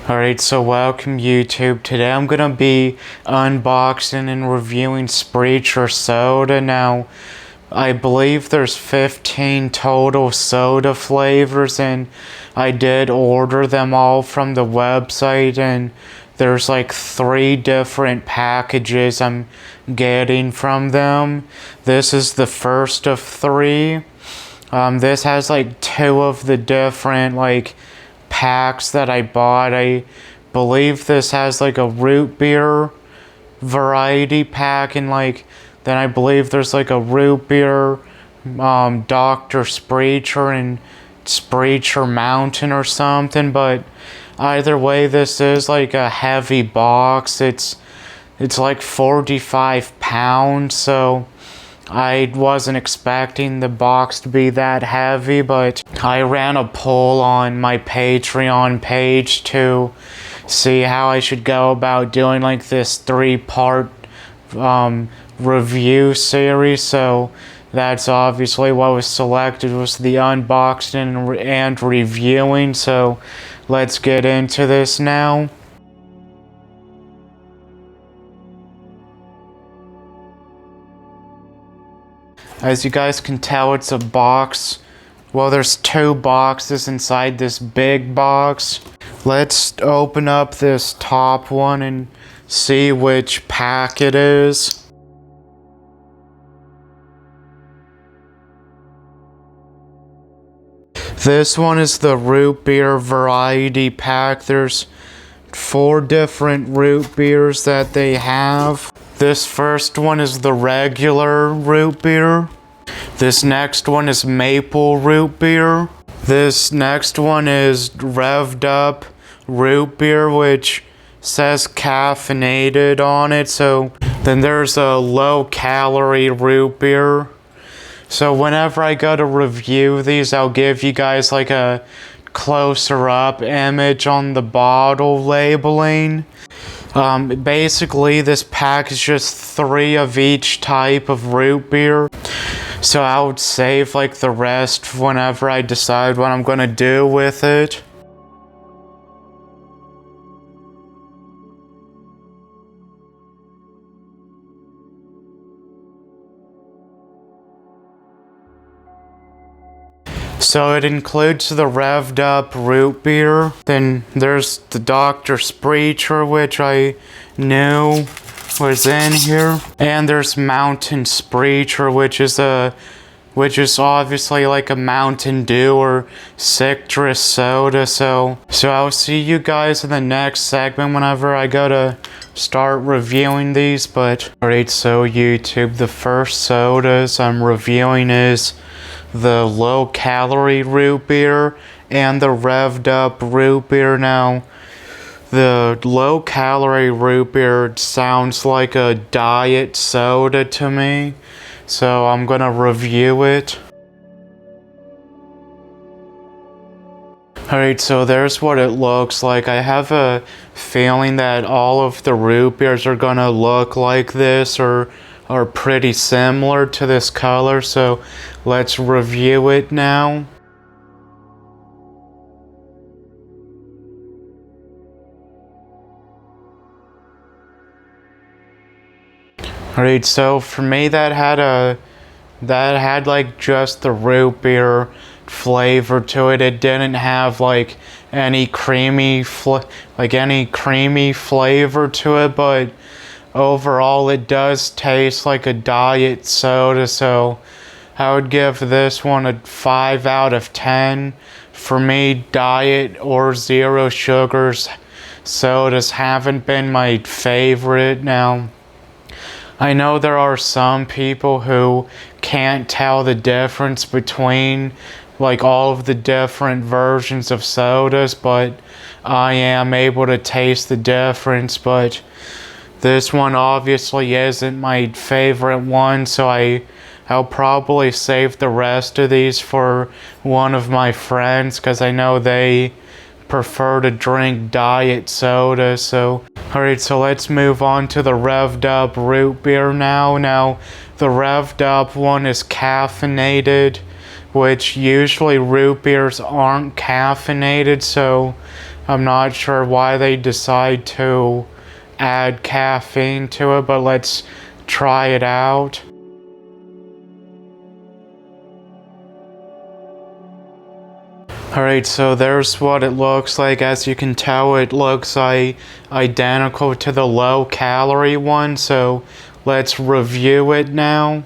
Alright, so welcome YouTube. Today I'm gonna be unboxing and reviewing Sprecher soda. Now, I believe there's 15 total soda flavors, and I did order them all from the website, and there's like 3 different packages I'm getting from them. This is the first of 3. This has like 2 of the different packs that I bought. I believe this has like a root beer variety pack, and then I believe there's like a root beer Dr. Sprecher and Sprecher Mountain or something. But either way, this is like a heavy box. It's like 45 pounds, so I wasn't expecting the box to be that heavy, but I ran a poll on my Patreon page to see how I should go about doing like this 3-part review series. So that's obviously what was selected, was the unboxing and reviewing. So let's get into this now. As you guys can tell, it's a box. Well, there's 2 boxes inside this big box. Let's open up this top one and see which pack it is. This one is the root beer variety pack. There's 4 different root beers that they have. This first one is the regular root beer. This next one is maple root beer. This next one is revved up root beer, which says caffeinated on it. So then there's a low calorie root beer. So whenever I go to review these, I'll give you guys like a closer up image on the bottle labeling. Basically, this pack is just 3 of each type of root beer. So I would save like the rest whenever I decide what I'm gonna do with it. So it includes the revved up root beer. Then there's the Dr. Sprecher, which I knew was in here. And there's Mountain Sprecher, which is obviously like a Mountain Dew or citrus soda. So I'll see you guys in the next segment whenever I go to start reviewing these. But alright, so YouTube, the first sodas I'm reviewing is the low calorie root beer and the revved up root beer. Now, the low calorie root beer sounds like a diet soda to me, so I'm gonna review it. Alright, so there's what it looks like. I have a feeling that all of the root beers are gonna look like this or are pretty similar to this color, so let's review it now. Alright, so for me that had like just the root beer flavor to it. It didn't have like any creamy flavor to it, but overall it does taste like a diet soda, so I would give this one a 5 out of 10. For me, diet or zero sugars sodas haven't been my favorite. Now, I know there are some people who can't tell the difference between like all of the different versions of sodas, but I am able to taste the difference. But this one obviously isn't my favorite one, so I'll probably save the rest of these for one of my friends, because I know they prefer to drink diet soda. So alright, so let's move on to the revved up root beer now. Now, the revved up one is caffeinated, which usually root beers aren't caffeinated, so I'm not sure why they decide to add caffeine to it, but let's try it out. Alright, so there's what it looks like. As you can tell, it looks like identical to the low calorie one, so let's review it now.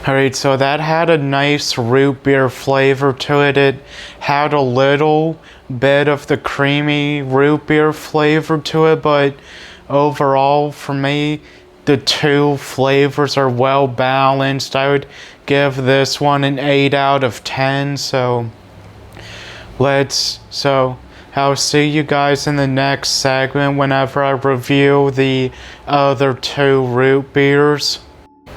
Alright, so that had a nice root beer flavor to it. It had a little bit of the creamy root beer flavor to it, but overall, for me, the two flavors are well balanced. I would give this one an 8 out of 10, so I'll see you guys in the next segment whenever I review the other two root beers.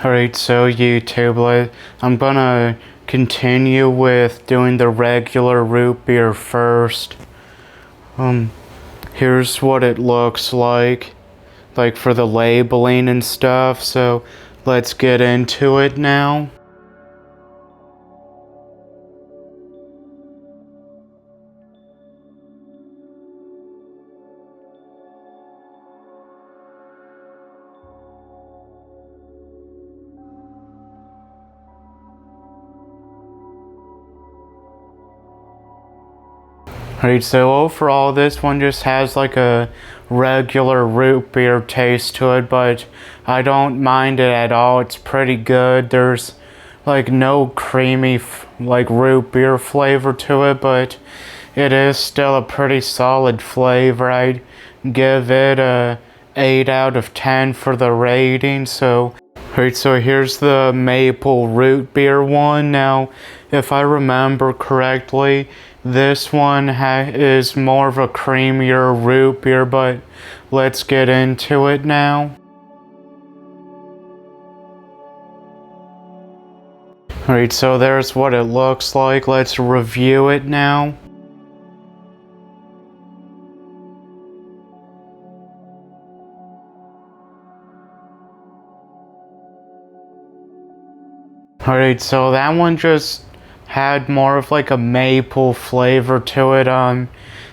Alright, so YouTube, I'm gonna continue with doing the regular root beer first. Here's what it looks like for the labeling and stuff, so let's get into it now. Alright, so overall this one just has like a regular root beer taste to it, but I don't mind it at all. It's pretty good. There's like no creamy root beer flavor to it, but it is still a pretty solid flavor. I'd give it a 8 out of 10 for the rating. So alright, so here's the maple root beer one. Now, if I remember correctly, this one is more of a creamier root beer, but let's get into it now. Alright, so there's what it looks like. Let's review it now. Alright, so that one just had more of like a maple flavor to it.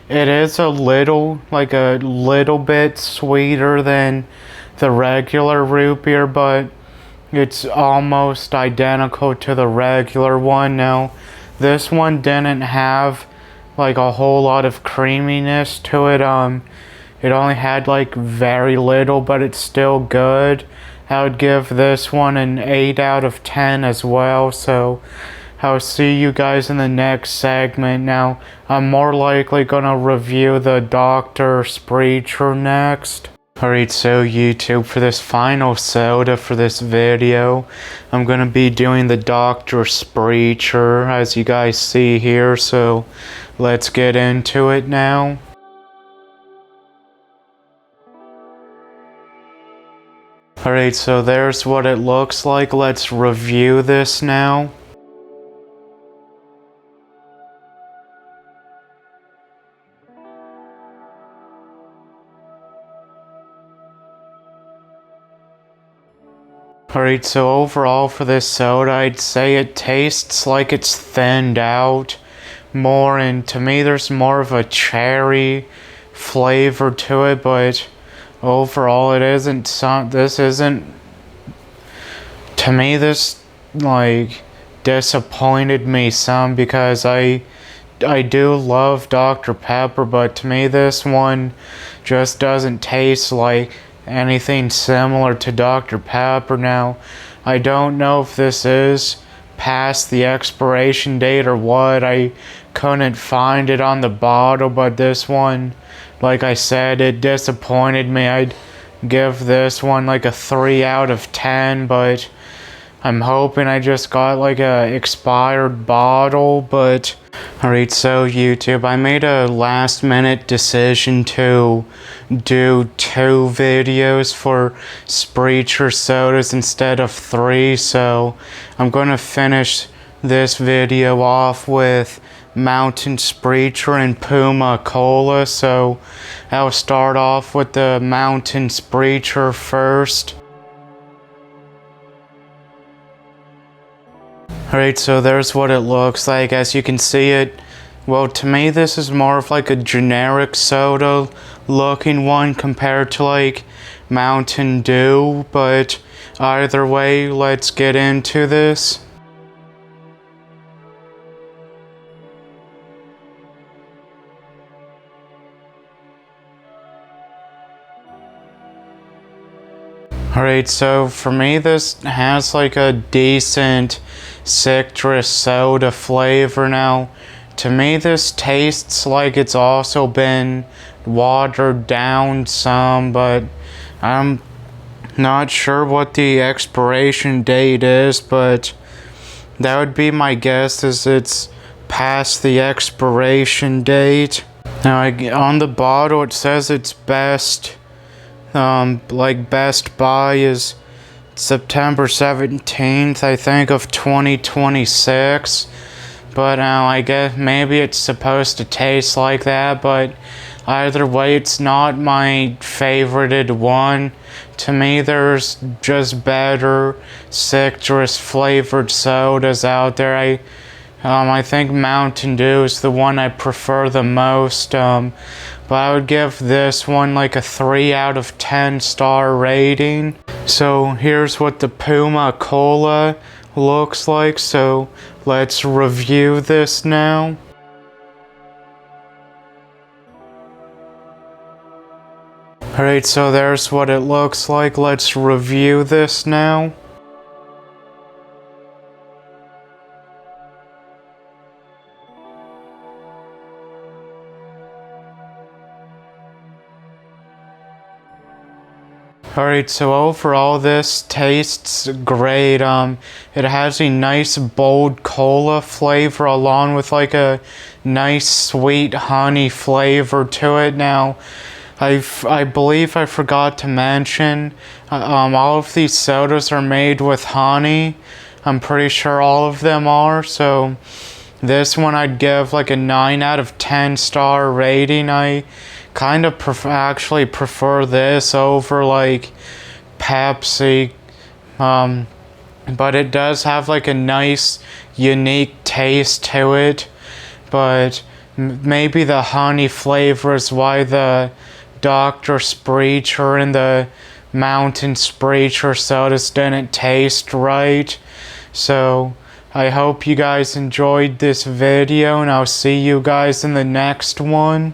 It is a little bit sweeter than the regular root beer, but it's almost identical to the regular one. Now, this one didn't have like a whole lot of creaminess to it. It only had like very little, but it's still good. I would give this one an 8 out of 10 as well, so I'll see you guys in the next segment. Now, I'm more likely gonna review the Dr. Sprecher next. Alright, so YouTube, for this final soda for this video, I'm gonna be doing the Dr. Sprecher, as you guys see here, so let's get into it now. Alright, so there's what it looks like. Let's review this now. Alright, so overall for this soda, I'd say it tastes like it's thinned out more, and to me there's more of a cherry flavor to it, but overall to me this disappointed me some, because I do love Dr. Pepper, but to me this one just doesn't taste like anything similar to Dr. Pepper. Now, I don't know if this is past the expiration date or what. I couldn't find it on the bottle, but this one, like I said, it disappointed me. I'd give this one like a 3 out of 10, but I'm hoping I just got like a expired bottle. But alright, so YouTube, I made a last minute decision to do 2 videos for Sprecher sodas instead of 3, so I'm gonna finish this video off with Mountain Sprecher and Puma Cola. So I'll start off with the Mountain Sprecher first. Alright, so there's what it looks like. As you can see it, well, to me this is more of like a generic soda looking one compared to like Mountain Dew, but either way, let's get into this. Alright, so for me this has like a decent citrus soda flavor. Now, to me this tastes like it's also been watered down some, but I'm not sure what the expiration date is, but that would be my guess, is it's past the expiration date. Now, on the bottle it says it's best buy is September 17th, I think, of 2026. But I guess maybe it's supposed to taste like that, but either way, it's not my favorited one. To me, there's just better citrus flavored sodas out there. I think Mountain Dew is the one I prefer the most, but I would give this one like a 3 out of 10 star rating. So here's what the Puma Cola looks like, so let's review this now. Alright, so there's what it looks like. Let's review this now. Alright, so overall this tastes great. It has a nice bold cola flavor along with like a nice sweet honey flavor to it. Now, I believe I forgot to mention, all of these sodas are made with honey. I'm pretty sure all of them are, so this one I'd give like a 9 out of 10 star rating. I kind of actually prefer this over like Pepsi, but it does have like a nice unique taste to it, but maybe the honey flavor is why the Dr. Sprecher and the Mountain Sprecher sodas didn't taste right. So I hope you guys enjoyed this video, and I'll see you guys in the next one.